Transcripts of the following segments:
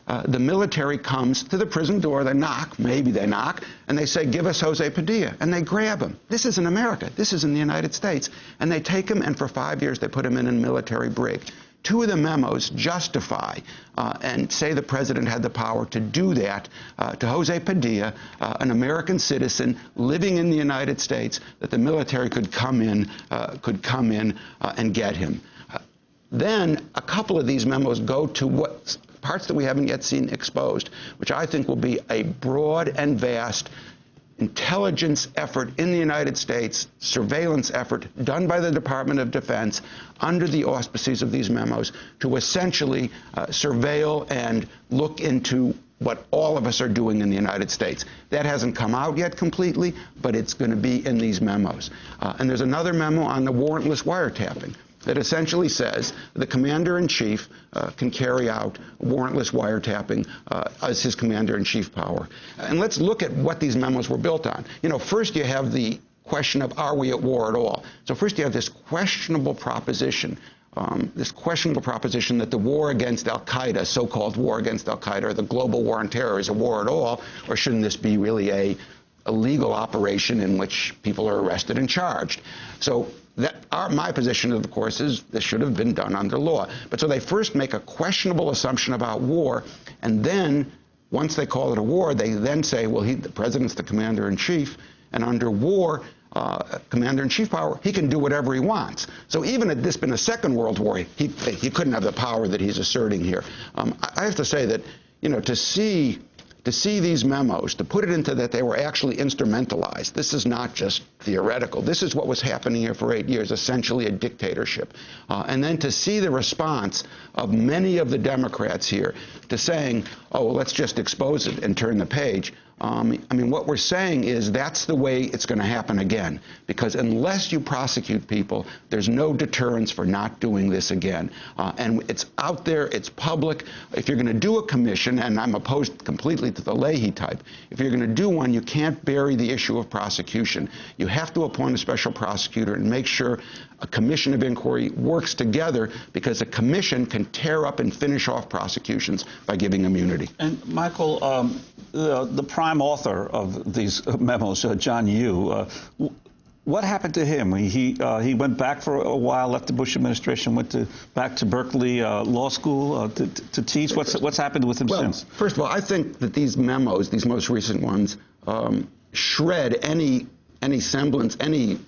the military comes to the prison door, they knock, maybe they knock, and they say, give us Jose Padilla, and they grab him. This is in America. This is in the United States. And they take him, and for 5 years they put him in a military brig. Two of the memos justify and say the president had the power to do that to Jose Padilla, an American citizen living in the United States, that the military could come in and get him. Then a couple of these memos go to what parts that we haven't yet seen exposed, which I think will be a broad and vast intelligence effort in the United States, surveillance effort done by the Department of Defense under the auspices of these memos to essentially surveil and look into what all of us are doing in the United States. That hasn't come out yet completely, but it's going to be in these memos. And there's another memo on the warrantless wiretapping that essentially says the commander-in-chief can carry out warrantless wiretapping as his commander-in-chief power. And let's look at what these memos were built on. You know, first you have the question of, are we at war at all? So first you have this questionable proposition that the war against al-Qaeda, so-called war against al-Qaeda, or the global war on terror is a war at all, or shouldn't this be really a legal operation in which people are arrested and charged? So my position, of course, is this should have been done under law. But so they first make a questionable assumption about war, and then once they call it a war, they then say, well, the president's the commander-in-chief, and under war, commander-in-chief power, he can do whatever he wants. So even had this been a Second World War, he couldn't have the power that he's asserting here. I have to say that, you know, to see these memos, to put it into that they were actually instrumentalized, this is not just theoretical. This is what was happening here for 8 years, essentially a dictatorship. And then to see the response of many of the Democrats here to saying, oh, well, let's just expose it and turn the page. I mean, what we're saying is that's the way it's going to happen again, because unless you prosecute people, there's no deterrence for not doing this again. And it's out there, it's public. If you're going to do a commission, and I'm opposed completely to the Leahy type, if you're going to do one, you can't bury the issue of prosecution. You have to appoint a special prosecutor and make sure a commission of inquiry works together, because a commission can tear up and finish off prosecutions by giving immunity. And Michael, the prime author of these memos, John Yoo, what happened to him? He went back for a while, left the Bush administration, went back to Berkeley Law School to teach. What's happened with him since? First of all, I think that these memos, these most recent ones, shred any semblance, any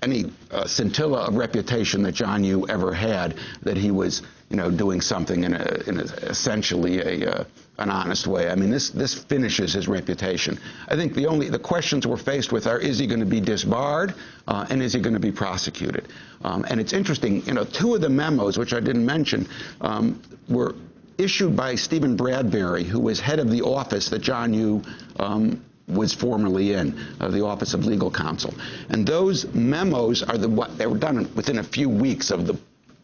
scintilla of reputation that John Yoo ever had, that he was, you know, doing something in essentially an honest way. I mean, this finishes his reputation. I think the questions we're faced with are, is he going to be disbarred, and is he going to be prosecuted? And it's interesting, you know, two of the memos, which I didn't mention, were issued by Stephen Bradbury, who was head of the office that John Yoo was formerly in, the Office of Legal Counsel. And those memos are they were done within a few weeks of the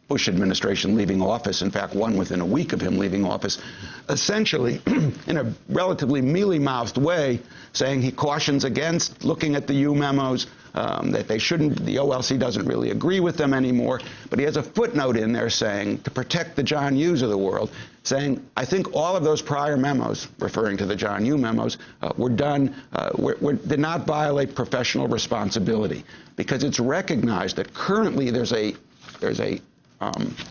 Bush administration leaving office. In fact, one within a week of him leaving office, essentially in a relatively mealy-mouthed way, saying he cautions against looking at the Yoo memos, that they shouldn't, the OLC doesn't really agree with them anymore. But he has a footnote in there saying, to protect the John Yoos of the world, saying, I think all of those prior memos, referring to the John Yoo memos, did not violate professional responsibility, because it's recognized that currently there's a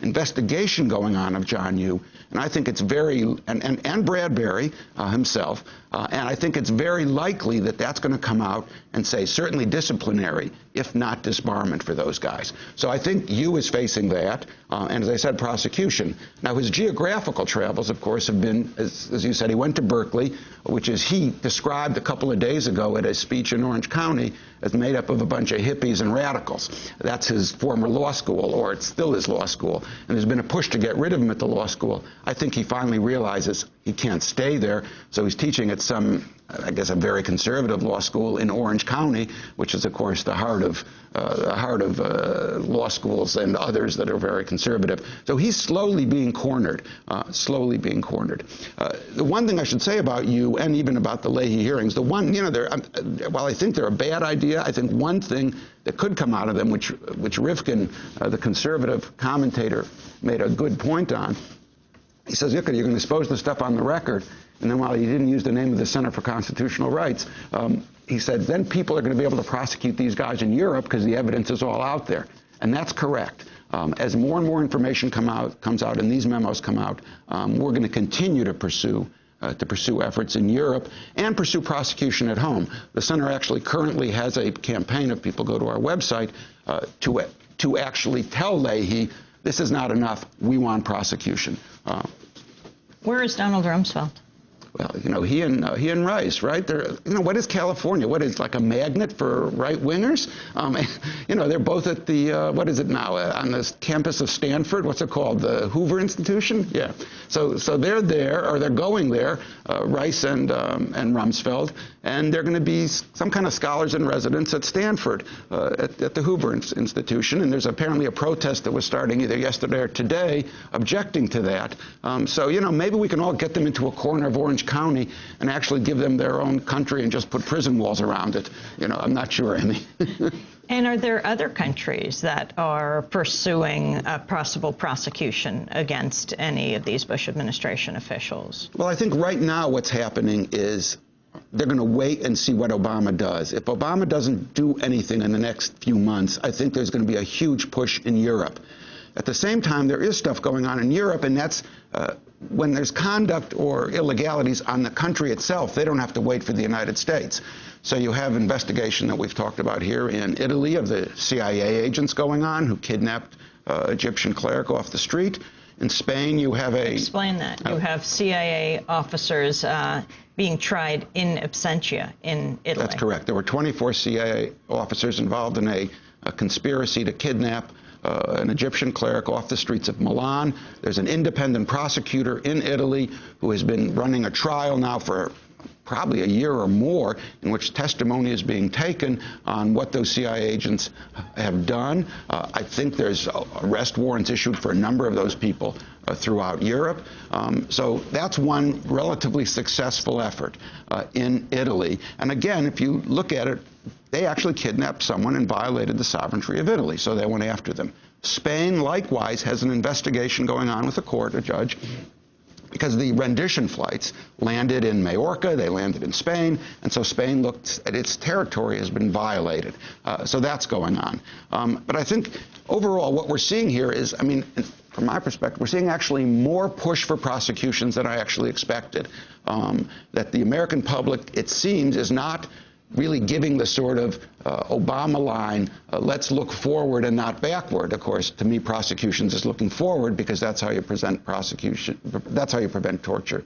investigation going on of John Yoo, and I think it's and Bradbury himself, and I think it's very likely that that's going to come out and say certainly disciplinary, if not disbarment, for those guys. So I think Yoo is facing that, and as I said, prosecution. Now, his geographical travels, of course, have been, as you said, he went to Berkeley, which is he described a couple of days ago at a speech in Orange County as made up of a bunch of hippies and radicals. That's his former law school, or it's still his law school, and there's been a push to get rid of him at the law school. I think he finally realizes he can't stay there, so he's teaching at some, I guess, a very conservative law school in Orange County, which is, of course, the heart of law schools and others that are very conservative. So he's slowly being cornered, The one thing I should say about you, and even about the Leahy hearings, the one, you know, while I think they're a bad idea, I think one thing that could come out of them, which Rifkin, the conservative commentator, made a good point on. He says, look, you're going to expose the stuff on the record, And then while he didn't use the name of the Center for Constitutional Rights, he said, then people are going to be able to prosecute these guys in Europe because the evidence is all out there. And that's correct. As more and more information comes out and these memos come out, we're going to continue to pursue efforts in Europe and pursue prosecution at home. The center actually currently has a campaign, if people go to our website, to actually tell Leahy, this is not enough, we want prosecution. Where is Donald Rumsfeld? Well, you know, he and Rice, right? They're, you know, what is California? What is, like a magnet for right-wingers? You know, they're both at the, what is it now, on the campus of Stanford? What's it called? The Hoover Institution? Yeah. So they're there, or they're going there, Rice and Rumsfeld, and they're going to be some kind of scholars in residence at Stanford, at the Hoover Institution. And there's apparently a protest that was starting either yesterday or today objecting to that. So, you know, maybe we can all get them into a corner of Orange County and actually give them their own country and just put prison walls around it. You know, I'm not sure, Amy. And are there other countries that are pursuing a possible prosecution against any of these Bush administration officials? Well, I think right now what's happening is they're going to wait and see what Obama does. If Obama doesn't do anything in the next few months, I think there's going to be a huge push in Europe. At the same time, there is stuff going on in Europe, and that's when there's conduct or illegalities on the country itself, they don't have to wait for the United States. So you have investigation that we've talked about here in Italy of the CIA agents going on who kidnapped Egyptian cleric off the street. In Spain, you have a... Explain that. You have CIA officers being tried in absentia in Italy. That's correct. There were 24 CIA officers involved in a conspiracy to kidnap an Egyptian cleric off the streets of Milan. There's an independent prosecutor in Italy who has been running a trial now for probably a year or more, in which testimony is being taken on what those CIA agents have done. I think there's arrest warrants issued for a number of those people throughout Europe. So that's one relatively successful effort in Italy. And again, if you look at it, they actually kidnapped someone and violated the sovereignty of Italy, so they went after them. Spain, likewise, has an investigation going on with the court, a judge, because the rendition flights landed in Majorca, they landed in Spain, and so Spain looked at its territory has been violated. So that's going on. But I think overall what we're seeing here is, I mean, from my perspective, we're seeing actually more push for prosecutions than I actually expected. That the American public, it seems, is not really giving the sort of Obama line, let's look forward and not backward. Of course, to me, prosecutions is looking forward because that's how you prevent torture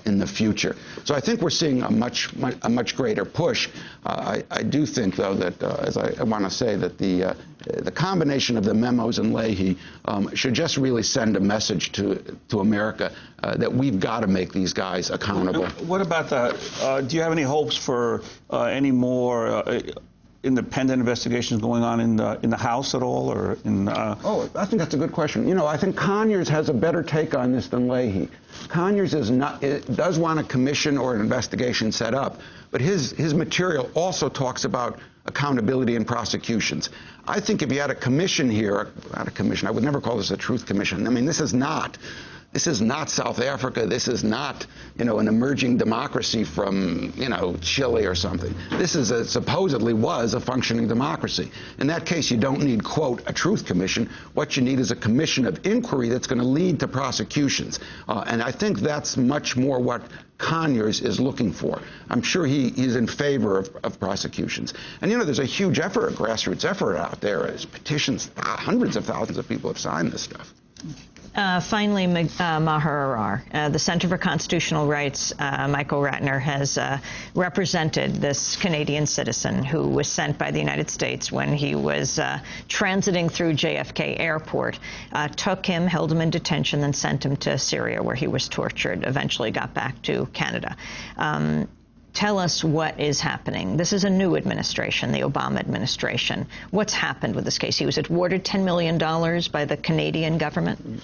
in the future. So I think we're seeing a much greater push. I do think, though, that as I want to say that the combination of the memos and Leahy should just really send a message to America that we've got to make these guys accountable. What about that? Do you have any hopes for any more independent investigations going on in the House at all, or in? Oh, I think that's a good question. You know, I think Conyers has a better take on this than Leahy. Conyers does want a commission or an investigation set up, but his material also talks about accountability in prosecutions. I think if you had a commission here, not a commission, I would never call this a truth commission. I mean, this is not South Africa. This is not, you know, an emerging democracy from, you know, Chile or something. This is supposedly was a functioning democracy. In that case, you don't need, quote, a truth commission. What you need is a commission of inquiry that's going to lead to prosecutions. And I think that's much more what Conyers is looking for. I'm sure he's in favor of prosecutions. And, you know, there's a huge effort, a grassroots effort out there. There's petitions, hundreds of thousands of people have signed this stuff. Finally, Maher Arar, the Center for Constitutional Rights, Michael Ratner, has represented this Canadian citizen who was sent by the United States when he was transiting through JFK Airport, took him, held him in detention, then sent him to Syria, where he was tortured, eventually got back to Canada. Tell us what is happening. This is a new administration, the Obama administration. What's happened with this case? He was awarded $10 million by the Canadian government?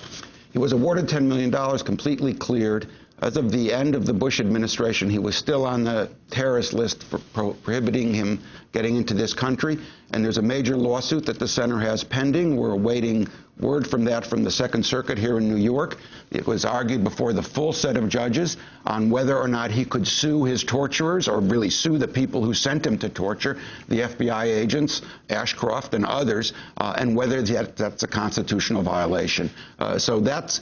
He was awarded $10 million, completely cleared. As of the end of the Bush administration, he was still on the terrorist list for prohibiting him getting into this country. and there's a major lawsuit that the center has pending. We're awaiting word from that from the Second Circuit here in New York. It was argued before the full set of judges on whether or not he could sue his torturers, or really sue the people who sent him to torture, the FBI agents, Ashcroft and others, and whether that's a constitutional violation. So that's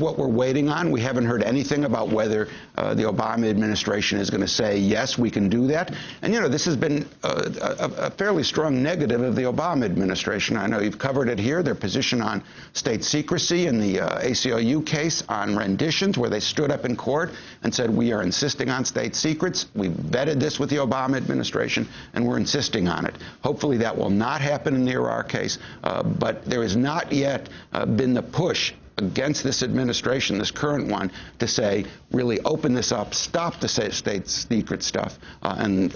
what we're waiting on. We haven't heard anything about whether the Obama administration is going to say, yes, we can do that. And, you know, this has been a fairly strong negative of the Obama administration. I know you've covered it here, their position on state secrecy in the ACLU case, on renditions, where they stood up in court and said, we are insisting on state secrets. We've vetted this with the Obama administration, and we're insisting on it. Hopefully that will not happen in the Iraq case, but there has not yet been the push against this administration, this current one, to say, really open this up, stop the state secret stuff, and